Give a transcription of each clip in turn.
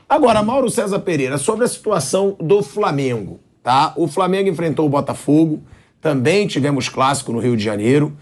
Agora, Mauro César Pereira, sobre a situação do Flamengo, tá? O Flamengo enfrentou o Botafogo, também tivemos clássico no Rio de Janeiro,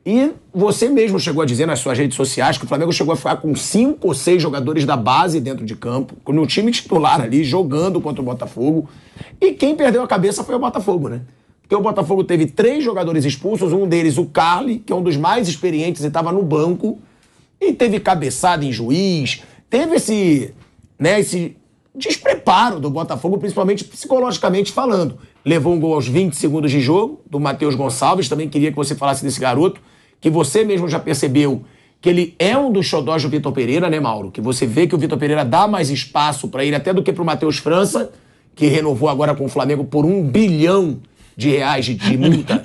e você mesmo chegou a dizer nas suas redes sociais que o Flamengo chegou a ficar com 5 ou 6 jogadores da base dentro de campo, no time titular ali, jogando contra o Botafogo, e quem perdeu a cabeça foi o Botafogo, né? Porque o Botafogo teve 3 jogadores expulsos, um deles o Carly, que é um dos mais experientes e estava no banco, e teve cabeçada em juiz, teve esse despreparo do Botafogo, principalmente psicologicamente falando. Levou um gol aos 20 segundos de jogo, do Matheus Gonçalves. Também queria que você falasse desse garoto, que você mesmo já percebeu que ele é um dos xodós do Vitor Pereira, né, Mauro? Que você vê que o Vitor Pereira dá mais espaço para ele até do que para o Matheus França, que renovou agora com o Flamengo por R$1 bilhão de multa.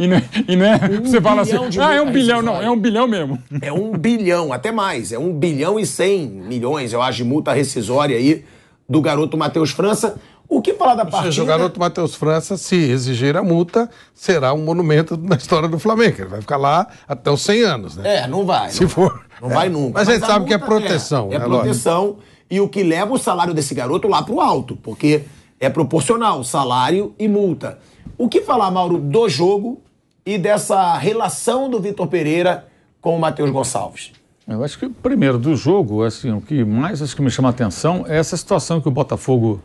E não é você fala assim, é 1 bilhão, não, é 1 bilhão mesmo. É 1 bilhão, até mais, é 1 bilhão e 100 milhões, eu acho, de multa rescisória aí do garoto Matheus França. O que falar da partida? Ou seja, o garoto Matheus França, se exigir a multa, será um monumento na história do Flamengo. Ele vai ficar lá até os 100 anos, né? Não vai. Se for. Não vai nunca. Mas a gente sabe que é proteção. É proteção, e o que leva o salário desse garoto lá pro alto, porque é proporcional, salário e multa. O que falar, Mauro, do jogo e dessa relação do Vitor Pereira com o Matheus Gonçalves? Eu acho que, primeiro, do jogo, assim, o que mais acho que me chama a atenção é essa situação que o Botafogo...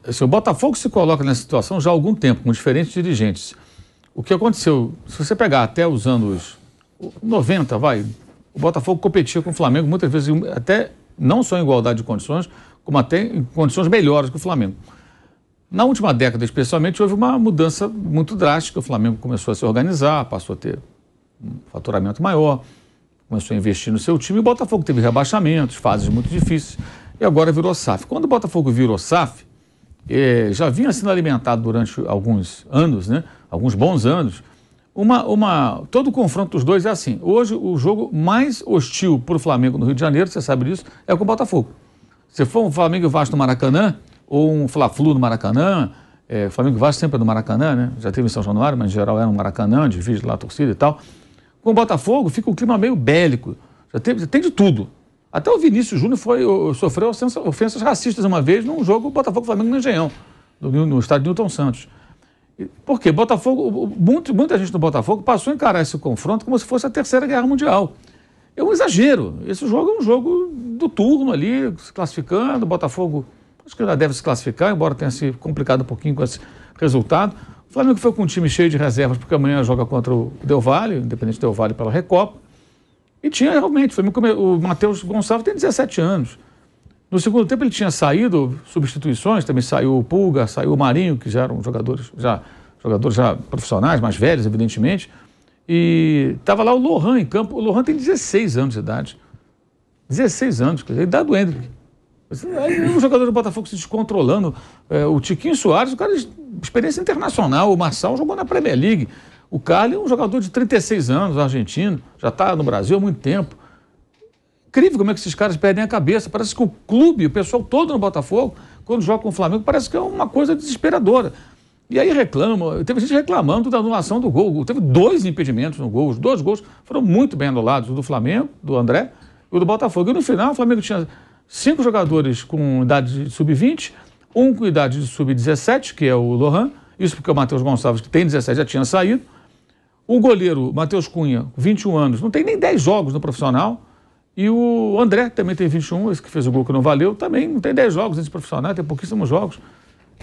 Assim, o Botafogo se coloca nessa situação já há algum tempo, com diferentes dirigentes. O que aconteceu, se você pegar até os anos 90, o Botafogo competia com o Flamengo, muitas vezes até não só em igualdade de condições, como até em condições melhores que o Flamengo. Na última década, especialmente, houve uma mudança muito drástica. O Flamengo começou a se organizar, passou a ter um faturamento maior, começou a investir no seu time. E o Botafogo teve rebaixamentos, fases muito difíceis, e agora virou SAF. Quando o Botafogo virou SAF, já vinha sendo alimentado durante alguns anos, né? Alguns bons anos. Todo o confronto dos dois é assim. Hoje, o jogo mais hostil para o Flamengo no Rio de Janeiro, você sabe disso, é com o Botafogo. Se for um Flamengo e Vasco no Maracanã, ou um Fla-Flu no Maracanã, Flamengo e Vasco sempre é no Maracanã, né? Já teve em São Januário, mas em geral é no Maracanã, divide lá a torcida e tal. Com o Botafogo fica um clima meio bélico, tem de tudo. Até o Vinícius Júnior sofreu ofensas racistas uma vez num jogo Botafogo-Flamengo no Engenhão, no estádio Newton Santos. Por quê? Muita gente do Botafogo passou a encarar esse confronto como se fosse a Terceira Guerra Mundial. É um exagero. Esse jogo é um jogo do turno ali, se classificando, o Botafogo... Acho que ainda deve se classificar, embora tenha se complicado um pouquinho com esse resultado. O Flamengo foi com um time cheio de reservas, porque amanhã joga contra o Del Valle, Independente Del Valle pela Recopa. E tinha realmente, o Matheus Gonçalves tem 17 anos. No segundo tempo ele tinha saído, substituições, também saiu o Pulga, saiu o Marinho, que já eram jogadores já profissionais, mais velhos, evidentemente. E estava lá o Lohan em campo. O Lohan tem 16 anos de idade. 16 anos, quer dizer, a idade do Hendrick. Um jogador do Botafogo se descontrolando. O Tiquinho Soares, o cara de experiência internacional. O Marçal jogou na Premier League. O Carly é um jogador de 36 anos, argentino, já está no Brasil há muito tempo. Incrível como é que esses caras perdem a cabeça. Parece que o clube, o pessoal todo no Botafogo, quando joga com o Flamengo, parece que é uma coisa desesperadora. E aí teve gente reclamando da anulação do gol. Teve 2 impedimentos no gol. Os 2 gols foram muito bem anulados, o do Flamengo, do André, e o do Botafogo. E no final o Flamengo tinha 5 jogadores com idade de sub-20, um com idade de sub-17, que é o Lohan, isso porque o Matheus Gonçalves, que tem 17, já tinha saído. O goleiro, Matheus Cunha, 21 anos, não tem nem 10 jogos no profissional. E o André, que também tem 21, esse que fez o gol que não valeu, também não tem 10 jogos nesse profissional, tem pouquíssimos jogos.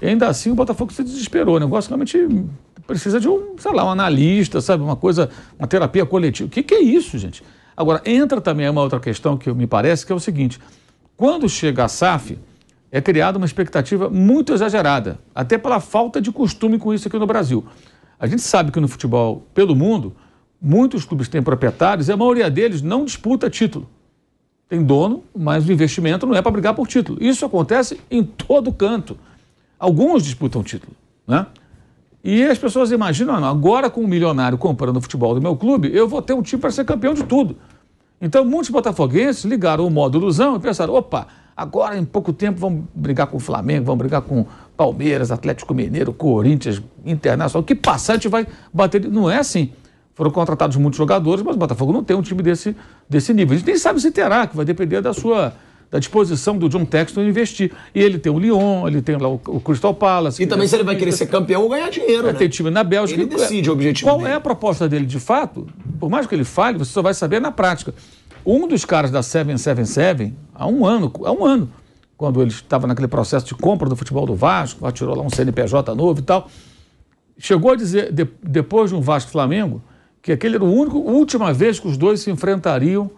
E ainda assim o Botafogo se desesperou. O negócio realmente precisa de um analista, sabe, uma terapia coletiva. O que é isso, gente? Agora, entra também uma outra questão que me parece, que é o seguinte: quando chega a SAF, é criada uma expectativa muito exagerada, até pela falta de costume com isso aqui no Brasil. A gente sabe que no futebol, pelo mundo, muitos clubes têm proprietários e a maioria deles não disputa título. Tem dono, mas o investimento não é para brigar por título. Isso acontece em todo canto. Alguns disputam título, né? E as pessoas imaginam, agora com um milionário comprando o futebol do meu clube, eu vou ter um time para ser campeão de tudo. Então, muitos botafoguenses ligaram o modo ilusão e pensaram, opa, agora em pouco tempo vamos brigar com o Flamengo, vamos brigar com Palmeiras, Atlético Mineiro, Corinthians, Internacional, o que passar a gente vai bater. Não é assim. Foram contratados muitos jogadores, mas o Botafogo não tem um time desse nível. A gente nem sabe se terá, que vai depender da da disposição do John Textor investir. E ele tem o Lyon, ele tem lá o Crystal Palace. E também se ele vai querer ser campeão ou ganhar dinheiro, né? Tem time na Bélgica. Ele decide o objetivo Qual dele. é a proposta dele de fato? Por mais que ele fale, você só vai saber na prática. Um dos caras da 777, há um ano, quando ele estava naquele processo de compra do futebol do Vasco, tirou lá um CNPJ novo e tal, chegou a dizer, depois de um Vasco-Flamengo, que aquele era a última vez que os dois se enfrentariam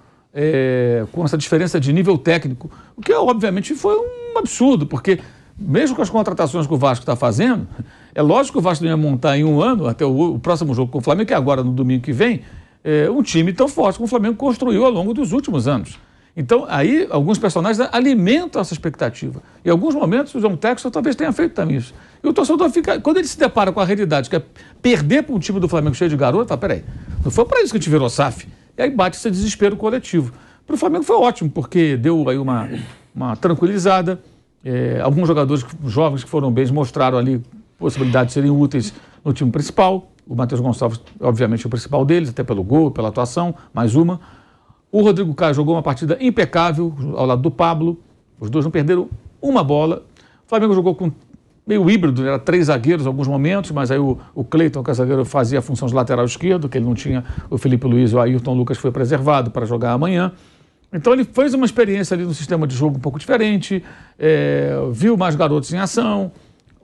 com essa diferença de nível técnico, o que obviamente foi um absurdo, porque mesmo com as contratações que o Vasco está fazendo, é lógico que o Vasco ia montar em um ano, até o próximo jogo com o Flamengo, que é agora no domingo que vem, um time tão forte como o Flamengo construiu ao longo dos últimos anos. Então, aí, alguns personagens alimentam essa expectativa. Em alguns momentos, o John Textor talvez tenha feito também isso. E o torcedor fica, quando ele se depara com a realidade, que é perder para um time do Flamengo cheio de garoto, fala, peraí, não foi para isso que a gente virou SAF. E aí bate esse desespero coletivo. Para o Flamengo foi ótimo, porque deu aí uma tranquilizada. Alguns jogadores jovens que foram bem mostraram ali possibilidade de serem úteis no time principal. O Matheus Gonçalves, obviamente, é o principal deles, até pelo gol, pela atuação, mais uma. O Rodrigo Caio jogou uma partida impecável ao lado do Pablo. Os dois não perderam uma bola. O Flamengo jogou com meio híbrido, era 3 zagueiros em alguns momentos, mas aí o Cleiton, que é zagueiro, fazia a função de lateral esquerdo, que ele não tinha o Felipe Luiz e o Ayrton Lucas foi preservado para jogar amanhã. Então ele fez uma experiência ali no sistema de jogo um pouco diferente, viu mais garotos em ação.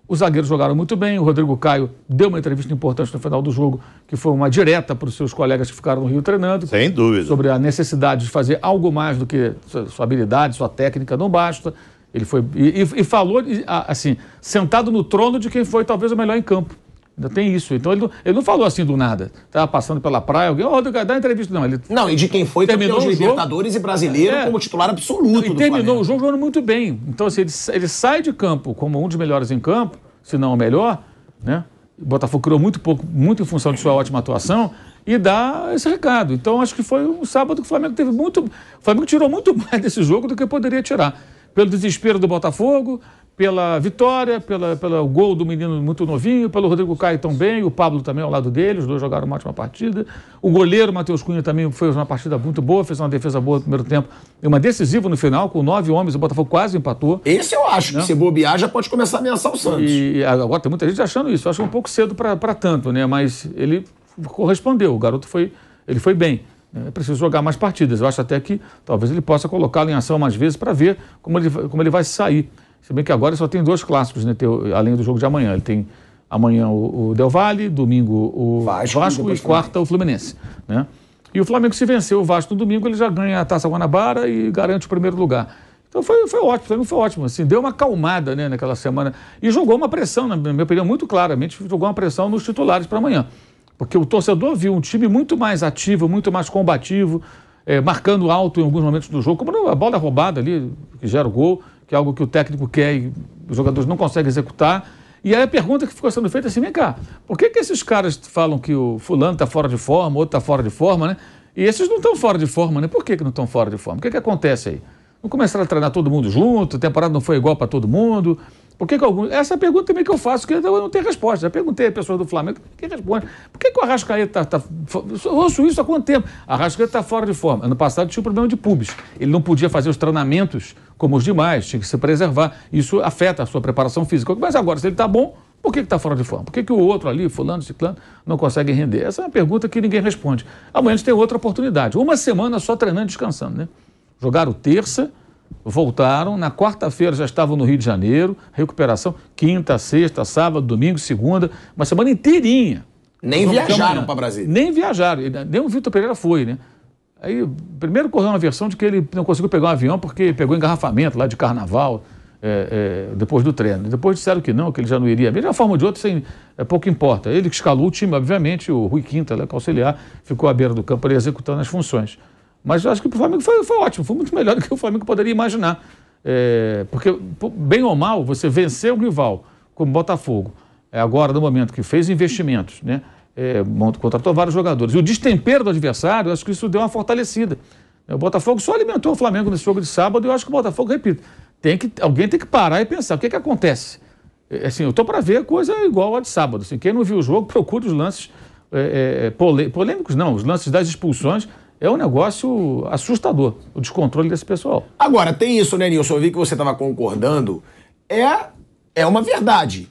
Os zagueiros jogaram muito bem, o Rodrigo Caio deu uma entrevista importante no final do jogo, que foi uma direta para os seus colegas que ficaram no Rio treinando. Sem dúvida. Sobre a necessidade de fazer algo mais do que sua habilidade, sua técnica, não basta. Ele foi e falou, assim, sentado no trono de quem foi talvez o melhor em campo. Ainda tem isso. Então ele não falou assim do nada. Estava passando pela praia, alguém, Rodrigo, dá entrevista. Não, e de quem foi campeão de Libertadores e brasileiro como titular absoluto do Flamengo. E terminou o jogo jogando muito bem. Então, assim, ele sai de campo como um dos melhores em campo, se não o melhor, né? O Botafogo criou muito em função de sua ótima atuação e dá esse recado. Então, acho que foi um sábado que o Flamengo teve muito... O Flamengo tirou muito mais desse jogo do que poderia tirar. Pelo desespero do Botafogo, pela vitória, pelo gol do menino muito novinho, pelo Rodrigo Caio também, o Pablo também ao lado dele, os dois jogaram uma ótima partida. O goleiro Matheus Cunha também fez uma partida muito boa, fez uma defesa boa no primeiro tempo e uma decisiva no final, com 9 homens, o Botafogo quase empatou. Esse eu acho que se bobear já pode começar a ameaçar o Santos. E agora tem muita gente achando isso, eu acho um pouco cedo para tanto, né? Mas ele correspondeu, o garoto foi bem. É preciso jogar mais partidas. Eu acho até que talvez ele possa colocá-lo em ação mais vezes para ver como ele vai sair. Se bem que agora só tem 2 clássicos, né, além do jogo de amanhã. Ele tem amanhã o Del Valle, domingo o Vasco e quarta o Fluminense. Né? E o Flamengo, se vencer o Vasco no domingo, ele já ganha a Taça Guanabara e garante o primeiro lugar. Então foi ótimo, o Flamengo foi ótimo. Assim, deu uma acalmada, né, naquela semana. E jogou uma pressão, na minha opinião, muito claramente, jogou uma pressão nos titulares para amanhã. Porque o torcedor viu um time muito mais ativo, muito mais combativo, marcando alto em alguns momentos do jogo, como a bola é roubada ali, que gera o gol, que é algo que o técnico quer e os jogadores não conseguem executar. E aí a pergunta que ficou sendo feita é assim, vem cá, por que esses caras falam que o fulano está fora de forma, o outro está fora de forma, né? E esses não estão fora de forma, né? Por que não estão fora de forma? O que acontece aí? Não começaram a treinar todo mundo junto, a temporada não foi igual para todo mundo... Por que alguns... Essa é a pergunta também que eu faço, que eu não tenho resposta. Já perguntei a pessoa do Flamengo, quem responde? Por que o Arrascaeta está... Eu ouço isso há quanto tempo? A Arrascaeta está fora de forma. Ano passado tinha um problema de pubis. Ele não podia fazer os treinamentos como os demais, tinha que se preservar. Isso afeta a sua preparação física. Mas agora, se ele está bom, por que está fora de forma? Por que o outro ali, fulano, ciclano, não consegue render? Essa é uma pergunta que ninguém responde. Amanhã a gente tem outra oportunidade. Uma semana só treinando e descansando, né? Jogaram terça... Voltaram, na quarta-feira já estavam no Rio de Janeiro, recuperação, quinta, sexta, sábado, domingo, segunda, uma semana inteirinha. Nem viajaram para Brasília. Nem viajaram, nem o Vitor Pereira foi, né? Aí, primeiro correu uma versão de que ele não conseguiu pegar um avião porque pegou engarrafamento lá de carnaval, depois do treino. Depois disseram que ele já não iria. De uma forma ou de outra, pouco importa. Ele que escalou o time, obviamente, o Rui Quinta, que auxiliar, ficou à beira do campo ali executando as funções. Mas eu acho que o Flamengo foi ótimo, foi muito melhor do que o Flamengo poderia imaginar. Porque, bem ou mal, você venceu o rival, como Botafogo, agora no momento que fez investimentos, né, contratou vários jogadores. E o destempero do adversário, eu acho que isso deu uma fortalecida. O Botafogo só alimentou o Flamengo nesse jogo de sábado e eu acho que o Botafogo, repito, alguém tem que parar e pensar, o que acontece? Assim, eu estou para ver coisa igual a de sábado. Assim, quem não viu o jogo, procure os lances polêmicos, não, os lances das expulsões. É um negócio assustador, o descontrole desse pessoal. Agora, tem isso, né, Nilson? Eu vi que você estava concordando. É uma verdade.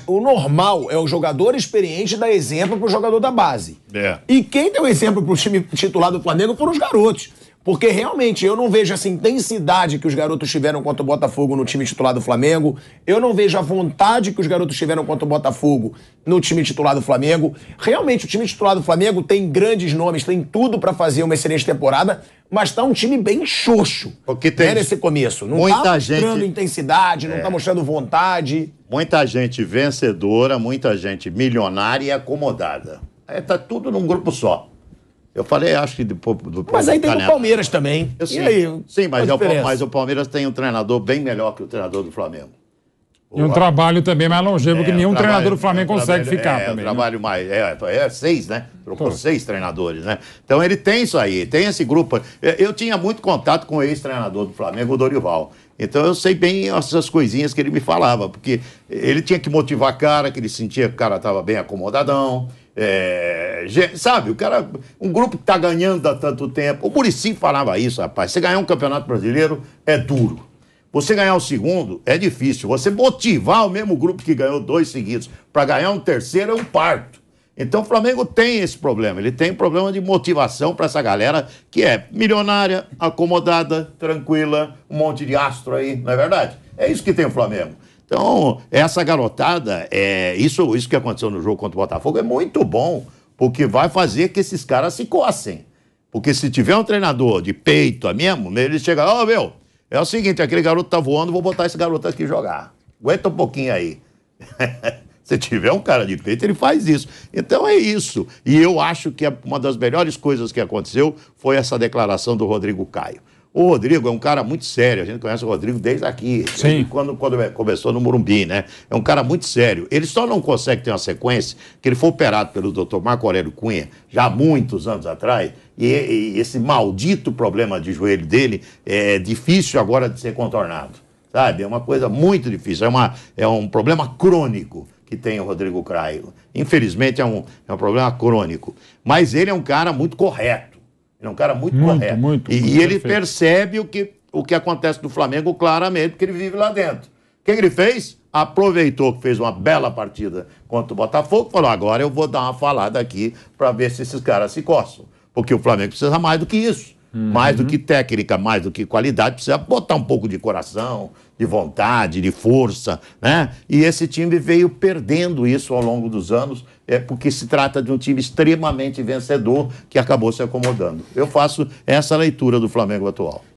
O normal é o jogador experiente dar exemplo pro jogador da base. E quem deu exemplo pro time titular do Flamengo foram os garotos. Porque realmente eu não vejo essa intensidade que os garotos tiveram contra o Botafogo no time titular do Flamengo. Eu não vejo a vontade que os garotos tiveram contra o Botafogo no time titular do Flamengo. Realmente o time titular do Flamengo tem grandes nomes, tem tudo pra fazer uma excelente temporada, mas tá um time bem xoxo. Porque tem nesse começo. Não muita tá gente mostrando intensidade, não tá mostrando vontade. Muita gente vencedora, muita gente milionária e acomodada. Tá tudo num grupo só. Eu falei, acho que mas aí tem o Palmeiras também. Sim, e aí? Sim, mas o Palmeiras tem um treinador bem melhor que o treinador do Flamengo. E um trabalho também mais longevo que nenhum treinador do Flamengo consegue ficar também. Trabalho mais. Seis, né? Trocou 6 treinadores, né? Então ele tem isso aí, tem esse grupo. Eu tinha muito contato com o ex-treinador do Flamengo, o Dorival. Então eu sei bem essas coisinhas que ele me falava, porque ele tinha que motivar a cara, que ele sentia que o cara estava bem acomodadão. Sabe, o cara, um grupo que tá ganhando há tanto tempo. O Muricy falava isso, rapaz. Você ganhar um campeonato brasileiro é duro. Você ganhar o segundo é difícil. Você motivar o mesmo grupo que ganhou 2 seguidos para ganhar um terceiro é um parto. Então o Flamengo tem esse problema. Ele tem um problema de motivação para essa galera que é milionária, acomodada, tranquila, um monte de astro aí, não é verdade? É isso que tem o Flamengo. Então, essa garotada, isso que aconteceu no jogo contra o Botafogo é muito bom, porque vai fazer que esses caras se coçem. Porque se tiver um treinador de peito mesmo, ele chega, meu, é o seguinte, aquele garoto tá voando, vou botar esse garoto aqui jogar. Aguenta um pouquinho aí. Se tiver um cara de peito, ele faz isso. Então é isso. E eu acho que uma das melhores coisas que aconteceu foi essa declaração do Rodrigo Caio. O Rodrigo é um cara muito sério, a gente conhece o Rodrigo desde aqui, desde quando começou no Morumbi, né? É um cara muito sério. Ele só não consegue ter uma sequência, que ele foi operado pelo Dr. Marco Aurélio Cunha, já há muitos anos atrás, e esse maldito problema de joelho dele é difícil agora de ser contornado, sabe? É uma coisa muito difícil, é um problema crônico que tem o Rodrigo Caio. Infelizmente é um problema crônico, mas ele é um cara muito correto. Ele é um cara muito correto. E ele percebe o que acontece no Flamengo claramente, porque ele vive lá dentro. O que ele fez? Aproveitou que fez uma bela partida contra o Botafogo, falou, agora eu vou dar uma falada aqui para ver se esses caras se coçam. Porque o Flamengo precisa mais do que isso. Mais do que técnica, mais do que qualidade, precisa botar um pouco de coração, de vontade, de força, né? E esse time veio perdendo isso ao longo dos anos, porque se trata de um time extremamente vencedor que acabou se acomodando. Eu faço essa leitura do Flamengo atual.